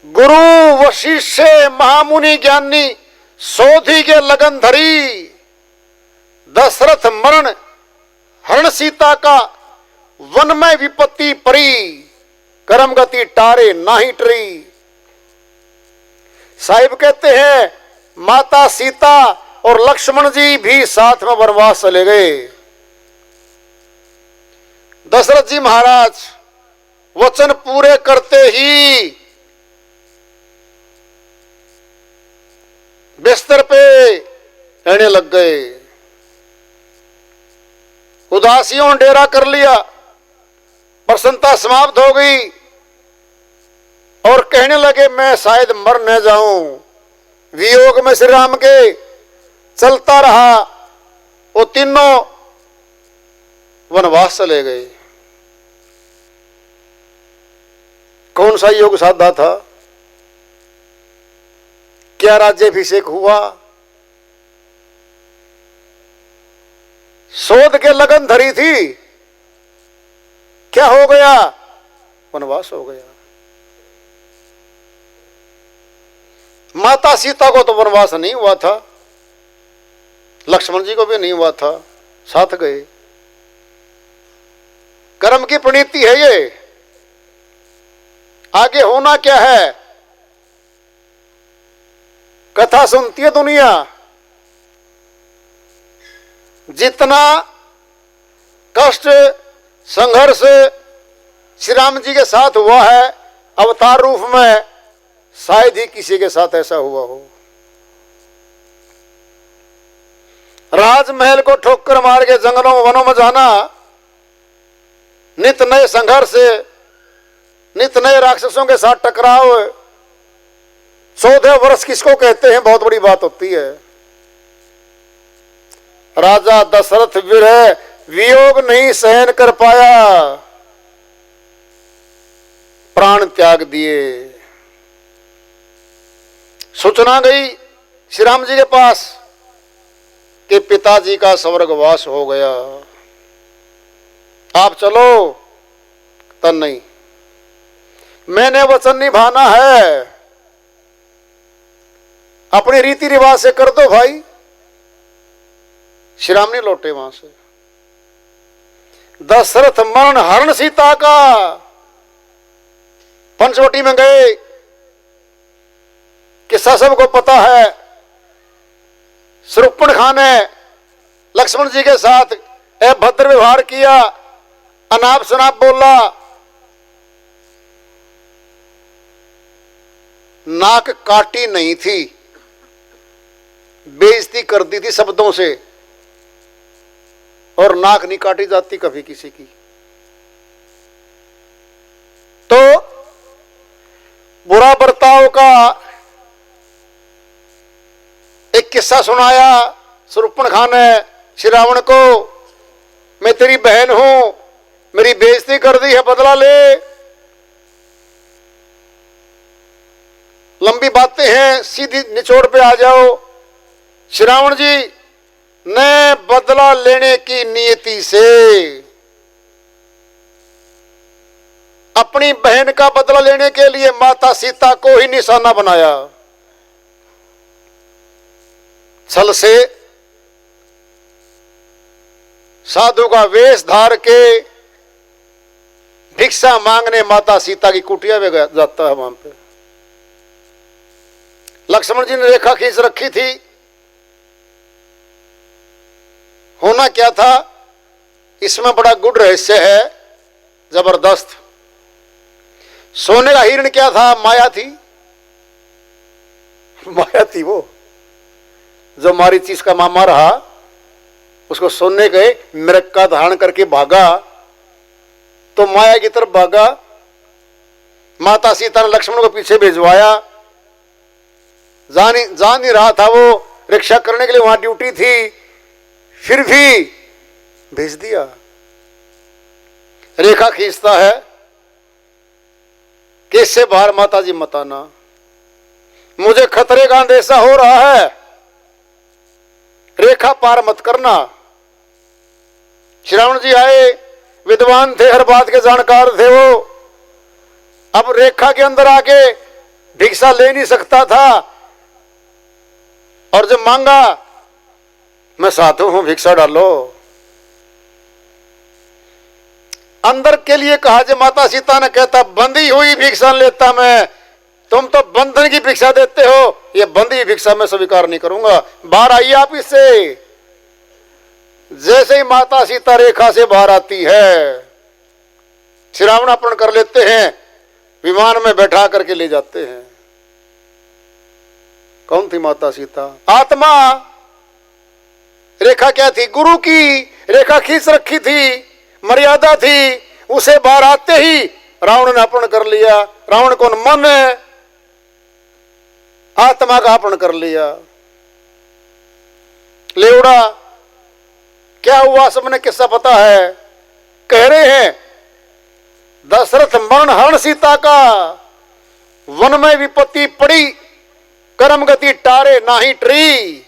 गुरु वशिष्ठ महामुनि ज्ञानी सोधी के लगन धरी, दशरथ मरण हरण सीता का वन में विपत्ति परी, करम गति टारे नाही टरी। साहिब कहते हैं माता सीता और लक्ष्मण जी भी साथ में वनवास चले गए। दशरथ जी महाराज वचन पूरे करते ही बिस्तर पे रहने लग गए। उदासियों ने डेरा कर लिया, प्रसन्नता समाप्त हो गई और कहने लगे मैं शायद मर न जाऊं। वियोग में श्री राम के चलता रहा। वो तीनों वनवास चले गए। कौन सा योग साधा था? क्या राज्याभिषेक हुआ? शोध के लगन धरी थी, क्या हो गया? वनवास हो गया। माता सीता को तो वनवास नहीं हुआ था, लक्ष्मण जी को भी नहीं हुआ था, साथ गए। कर्म की प्रणीति है ये। आगे होना क्या है? कथा सुनती है दुनिया, जितना कष्ट संघर्ष श्री राम जी के साथ हुआ है अवतार रूप में, शायद ही किसी के साथ ऐसा हुआ हो। राजमहल को ठोकर मार के जंगलों वनों में जाना, नित नए संघर्ष, नित नए राक्षसों के साथ टकराव, 14 वर्ष किसको कहते हैं, बहुत बड़ी बात होती है। राजा दशरथ विरह वियोग नहीं सहन कर पाया, प्राण त्याग दिए। सूचना गई श्री राम जी के पास कि पिताजी का स्वर्गवास हो गया, आप चलो। तन नहीं, मैंने वचन निभाना है, अपने रीति रिवाज से कर दो भाई। श्री राम नहीं लौटे वहां से। दशरथ मरण हरण सीता का, पंचवटी में गए, किस्सा सबको पता है। शूर्पणखा ने लक्ष्मण जी के साथ अभद्र व्यवहार किया, अनाप शनाप बोला, नाक काटी नहीं थी, बेइज्जती कर दी थी शब्दों से, और नाक नहीं काटी जाती कभी किसी की। तो बुरा बर्ताव का एक किस्सा सुनाया शूर्पणखा ने श्री रावण को, मैं तेरी बहन हूं, मेरी बेइज्जती कर दी है, बदला ले। लंबी बातें हैं, सीधी निचोड़ पे आ जाओ। श्री रावण जी ने बदला लेने की नियति से अपनी बहन का बदला लेने के लिए माता सीता को ही निशाना बनाया। छल से साधु का वेश धार के भिक्षा मांगने माता सीता की कुटिया में जाता है। वहां पे लक्ष्मण जी ने रेखा खींच रखी थी। होना क्या था, इसमें बड़ा गुड़ रहस्य है, जबरदस्त। सोने का हिरण क्या था? माया थी, माया थी। वो जो मारीचीस का मामा रहा, उसको सोने के मृग का धारण करके भागा, तो माया की तरफ भागा। माता सीता ने लक्ष्मण को पीछे भिजवाया। जान ही रहा था वो, रक्षा करने के लिए वहां ड्यूटी थी, फिर भी भेज दिया। रेखा खींचता है, कैसे बाहर माता जी मत आना, मुझे खतरे का अंदेशा हो रहा है, रेखा पार मत करना। श्री रावण जी आए, विद्वान थे, हर बात के जानकार थे वो। अब रेखा के अंदर आके भिक्षा ले नहीं सकता था, और जब मांगा मैं साधु हूं भिक्षा डालो। अंदर के लिए कहा, जब माता सीता ने कहता बंधी हुई भिक्षा लेता मैं, तुम तो बंधन की भिक्षा देते हो, ये बंधी भिक्षा मैं स्वीकार नहीं करूंगा, बाहर आइए आप इससे। जैसे ही माता सीता रेखा से बाहर आती है, श्रावणापन कर लेते हैं, विमान में बैठा करके ले जाते हैं। कौन थी माता सीता? आत्मा। रेखा क्या थी? गुरु की रेखा खींच रखी थी, मर्यादा थी, उसे बाहर आते ही रावण ने अपण कर लिया। रावण कौन? मन है, आत्मा का अपण कर लिया। लेवड़ा क्या हुआ सबने किस्सा पता है। कह रहे हैं दशरथ मरण हरण सीता का, वन में विपत्ति पड़ी, कर्म गति टारे नाही ट्री।